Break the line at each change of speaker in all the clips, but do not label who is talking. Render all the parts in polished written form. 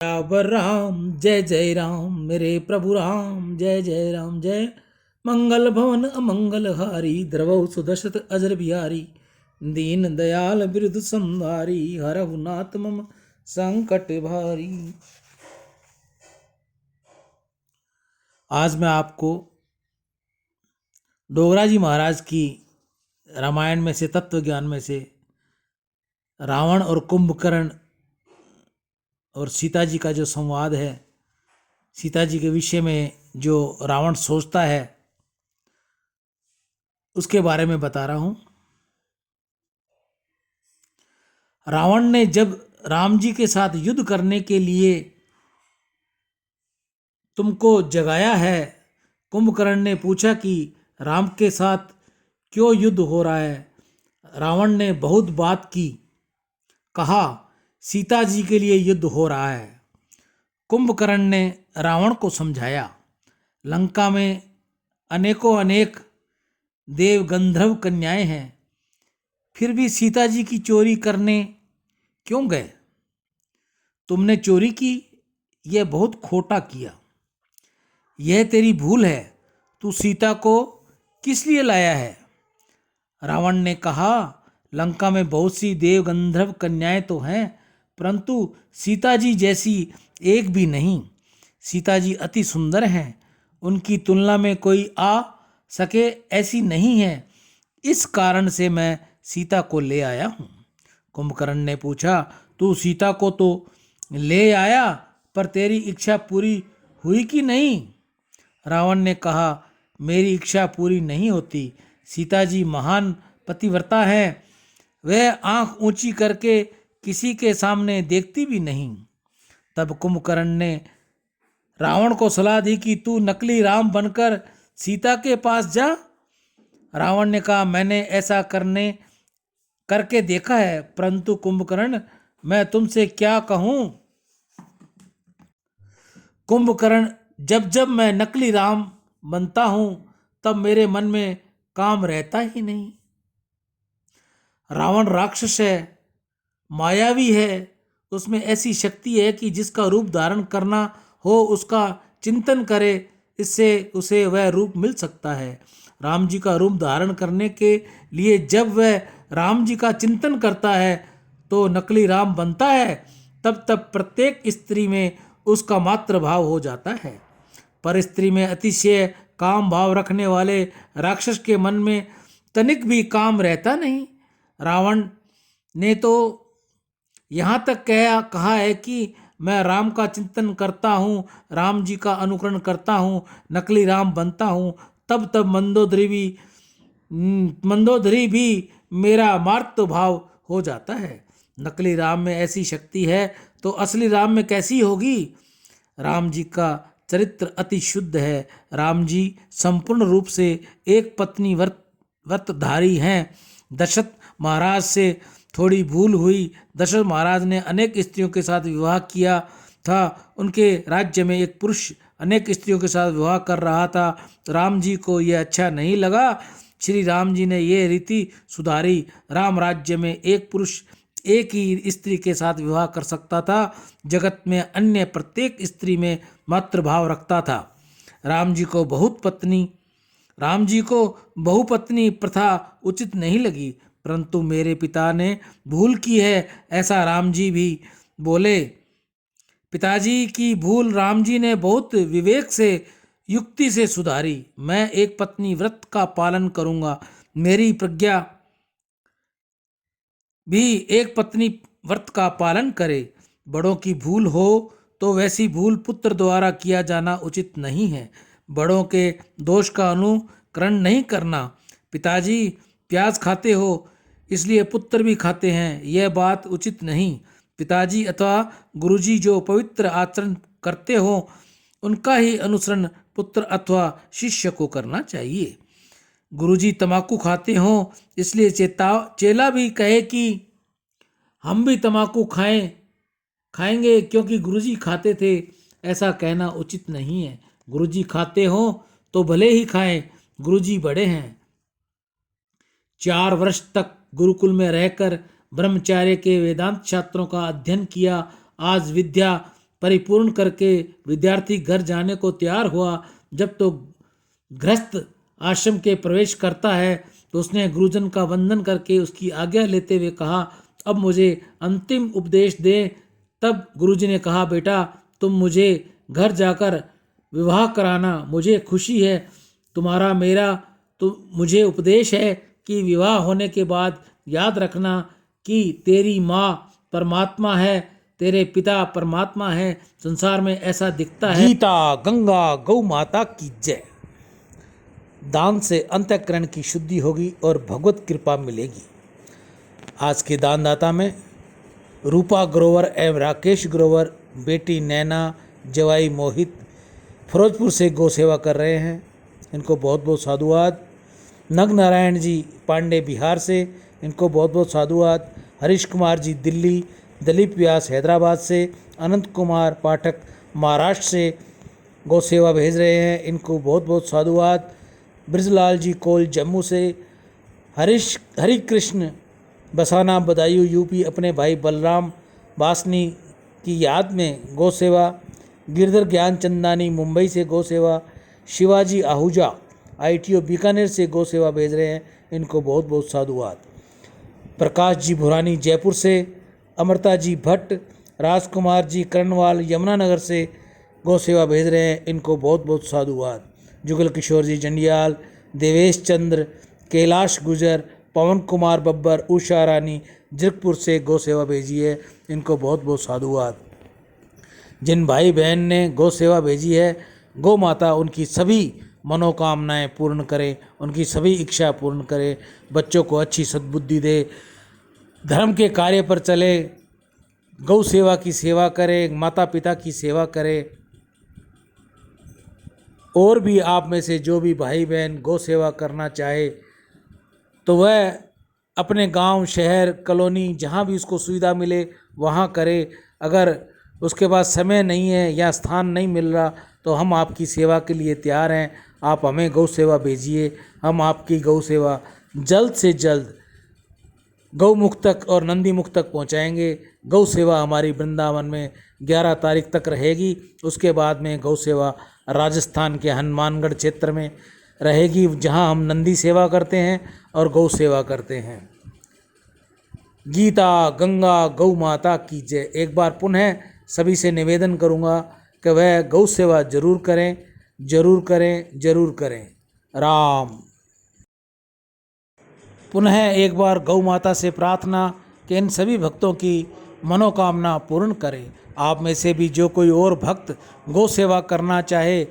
सियावर राम जय जय राम, मेरे प्रभु राम जय जय राम। जय मंगल भवन अमंगल हारी, द्रवौ सुदशरथ अजर बिहारी। दीन दयाल बिरुद संहारी, हरहु नाथ मम संकट भारी। आज मैं आपको डोगरा जी महाराज की रामायण में से, तत्व ज्ञान में से, रावण और कुंभकर्ण और सीता जी का जो संवाद है, सीता जी के विषय में जो रावण सोचता है, उसके बारे में बता रहा हूं। रावण ने जब राम जी के साथ युद्ध करने के लिए तुमको जगाया है, कुंभकर्ण ने पूछा कि राम के साथ क्यों युद्ध हो रहा है। रावण ने बहुत बात की, कहा सीता जी के लिए युद्ध हो रहा है। कुंभकर्ण ने रावण को समझाया, लंका में अनेकों अनेक देव गंधर्व कन्याएं हैं, फिर भी सीता जी की चोरी करने क्यों गए? तुमने चोरी की, यह बहुत खोटा किया, यह तेरी भूल है। तू सीता को किस लिए लाया है? रावण ने कहा, लंका में बहुत सी देव गंधर्व कन्याएं तो हैं, परंतु सीता जी जैसी एक भी नहीं। सीता जी अति सुंदर हैं, उनकी तुलना में कोई आ सके ऐसी नहीं है। इस कारण से मैं सीता को ले आया हूँ। कुंभकर्ण ने पूछा, तू सीता को तो ले आया, पर तेरी इच्छा पूरी हुई कि नहीं? रावण ने कहा, मेरी इच्छा पूरी नहीं होती। सीता जी महान पतिव्रता है, वह आंख ऊंची करके किसी के सामने देखती भी नहीं। तब कुंभकर्ण ने रावण को सलाह दी कि तू नकली राम बनकर सीता के पास जा। रावण ने कहा, मैंने ऐसा करके देखा है, परंतु कुंभकर्ण मैं तुमसे क्या कहूं। कुंभकर्ण, जब जब मैं नकली राम बनता हूं, तब मेरे मन में काम रहता ही नहीं। रावण राक्षस है, मायावी है, उसमें ऐसी शक्ति है कि जिसका रूप धारण करना हो उसका चिंतन करे, इससे उसे वह रूप मिल सकता है। राम जी का रूप धारण करने के लिए जब वह राम जी का चिंतन करता है तो नकली राम बनता है, तब तब प्रत्येक स्त्री में उसका मात्र भाव हो जाता है। पर स्त्री में अतिशय काम भाव रखने वाले राक्षस के मन में तनिक भी काम रहता नहीं। रावण ने तो यहाँ तक कहा है कि मैं राम का चिंतन करता हूँ, राम जी का अनुकरण करता हूँ, नकली राम बनता हूँ, तब तब मंदोदरी भी मेरा मार्त भाव हो जाता है। नकली राम में ऐसी शक्ति है तो असली राम में कैसी होगी? राम जी का चरित्र अति शुद्ध है। राम जी संपूर्ण रूप से एक पत्नी व्रतधारी हैं। दशरथ महाराज से थोड़ी भूल हुई। दशरथ महाराज ने अनेक स्त्रियों के साथ विवाह किया था। उनके राज्य में एक पुरुष अनेक स्त्रियों के साथ विवाह कर रहा था। राम जी को यह अच्छा नहीं लगा। श्री राम जी ने यह रीति सुधारी। राम राज्य में एक पुरुष एक ही स्त्री के साथ विवाह कर सकता था। जगत में अन्य प्रत्येक स्त्री में मातृभाव रखता था। राम जी को बहुपत्नी प्रथा उचित नहीं लगी, परंतु मेरे पिता ने भूल की है, ऐसा राम जी भी बोले। पिताजी की भूल राम जी ने बहुत विवेक से, युक्ति से सुधारी। मैं एक पत्नी व्रत का पालन करूंगा। मेरी प्रज्ञा भी एक पत्नी व्रत का पालन करे। बड़ों की भूल हो तो वैसी भूल पुत्र द्वारा किया जाना उचित नहीं है। बड़ों के दोष का अनुकरण नहीं करना। पिताजी प्याज खाते हो इसलिए पुत्र भी खाते हैं, यह बात उचित नहीं। पिताजी अथवा गुरुजी जो पवित्र आचरण करते हो उनका ही अनुसरण पुत्र अथवा शिष्य को करना चाहिए। गुरुजी तंबाकू खाते हो इसलिए चेला भी कहे कि हम भी तंबाकू खाएंगे क्योंकि गुरुजी खाते थे, ऐसा कहना उचित नहीं है। गुरुजी खाते हो तो भले ही खाएं, गुरुजी बड़े हैं। 4 वर्ष तक गुरुकुल में रहकर ब्रह्मचार्य के वेदांत शास्त्रों का अध्ययन किया। आज विद्या परिपूर्ण करके विद्यार्थी घर जाने को तैयार हुआ। जब तो गृहस्थ आश्रम के प्रवेश करता है तो उसने गुरुजन का वंदन करके उसकी आज्ञा लेते हुए कहा, अब मुझे अंतिम उपदेश दे। तब गुरुजी ने कहा, बेटा तुम मुझे घर जाकर विवाह कराना, मुझे खुशी है तुम्हारा मेरा तो मुझे उपदेश है कि विवाह होने के बाद याद रखना कि तेरी माँ परमात्मा है, तेरे पिता परमात्मा है, संसार में ऐसा दिखता है। गीता गंगा गौ माता की जय। दान से अंतःकरण की शुद्धि होगी और भगवत कृपा मिलेगी। आज के दानदाता में रूपा ग्रोवर एवं राकेश ग्रोवर, बेटी नैना, जवाई मोहित फिरोजपुर से गौ सेवा कर रहे हैं, इनको बहुत बहुत साधुवाद। नग नारायण जी पांडे बिहार से, इनको बहुत बहुत साधुवाद। हरीश कुमार जी दिल्ली, दिलीप व्यास हैदराबाद से, अनंत कुमार पाठक महाराष्ट्र से गौ सेवा भेज रहे हैं, इनको बहुत बहुत साधुवाद। ब्रजलाल जी कोल जम्मू से, हरि कृष्ण बसाना बदायूं यूपी अपने भाई बलराम बासनी की याद में गौ सेवा। गिरधर ज्ञान चंदानी मुंबई से गौ सेवा। शिवाजी आहूजा ITO बीकानेर से गौ सेवा भेज रहे हैं, इनको बहुत बहुत साधुवाद। प्रकाश जी भुरानी जयपुर से, अमृता जी भट्ट, राजकुमार जी करणवाल यमुनानगर से गौ सेवा भेज रहे हैं, इनको बहुत बहुत साधुवाद। जुगल किशोर जी जंडियाल, देवेश चंद्र, कैलाश गुजर, पवन कुमार बब्बर, उषा रानी जीरकपुर से गौ सेवा भेजी है, इनको बहुत बहुत साधुवाद। जिन भाई बहन ने गौ सेवा भेजी है, गौ माता उनकी सभी मनोकामनाएं पूर्ण करे, उनकी सभी इच्छा पूर्ण करे, बच्चों को अच्छी सद्बुद्धि दे, धर्म के कार्य पर चले, गौ सेवा की सेवा करे, माता पिता की सेवा करे। और भी आप में से जो भी भाई बहन गौ सेवा करना चाहे तो वह अपने गांव, शहर, कॉलोनी जहां भी उसको सुविधा मिले वहां करे। अगर उसके पास समय नहीं है या स्थान नहीं मिल रहा तो हम आपकी सेवा के लिए तैयार हैं। आप हमें गौ सेवा भेजिए, हम आपकी गौ सेवा जल्द से जल्द गौ मुख तक और नंदी मुख तक पहुंचाएंगे। गौ सेवा हमारी वृंदावन में 11 तारीख तक रहेगी। उसके बाद में गौ सेवा राजस्थान के हनुमानगढ़ क्षेत्र में रहेगी, जहां हम नंदी सेवा करते हैं और गौ सेवा करते हैं। गीता गंगा गौ माता की जय। एक बार पुनः सभी से निवेदन करूंगा कि वह गौ सेवा जरूर करें, जरूर करें, जरूर करें। राम। पुनः एक बार गौ माता से प्रार्थना कि इन सभी भक्तों की मनोकामना पूर्ण करें। आप में से भी जो कोई और भक्त गौ सेवा करना चाहे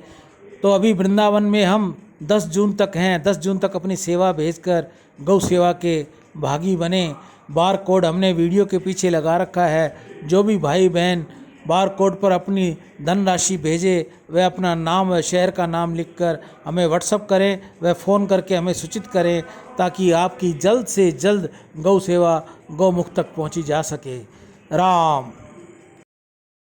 तो अभी वृंदावन में हम 10 जून तक हैं। 10 जून तक अपनी सेवा भेजकर गौ सेवा के भागी बने। बार कोड हमने वीडियो के पीछे लगा रखा है। जो भी भाई बहन बार कोड पर अपनी धनराशि भेजे वह अपना नाम व शहर का नाम लिखकर हमें व्हाट्सअप करें, वह फ़ोन करके हमें सूचित करें ताकि आपकी जल्द से जल्द गौ सेवा गौ मुख तक पहुंची जा सके। राम।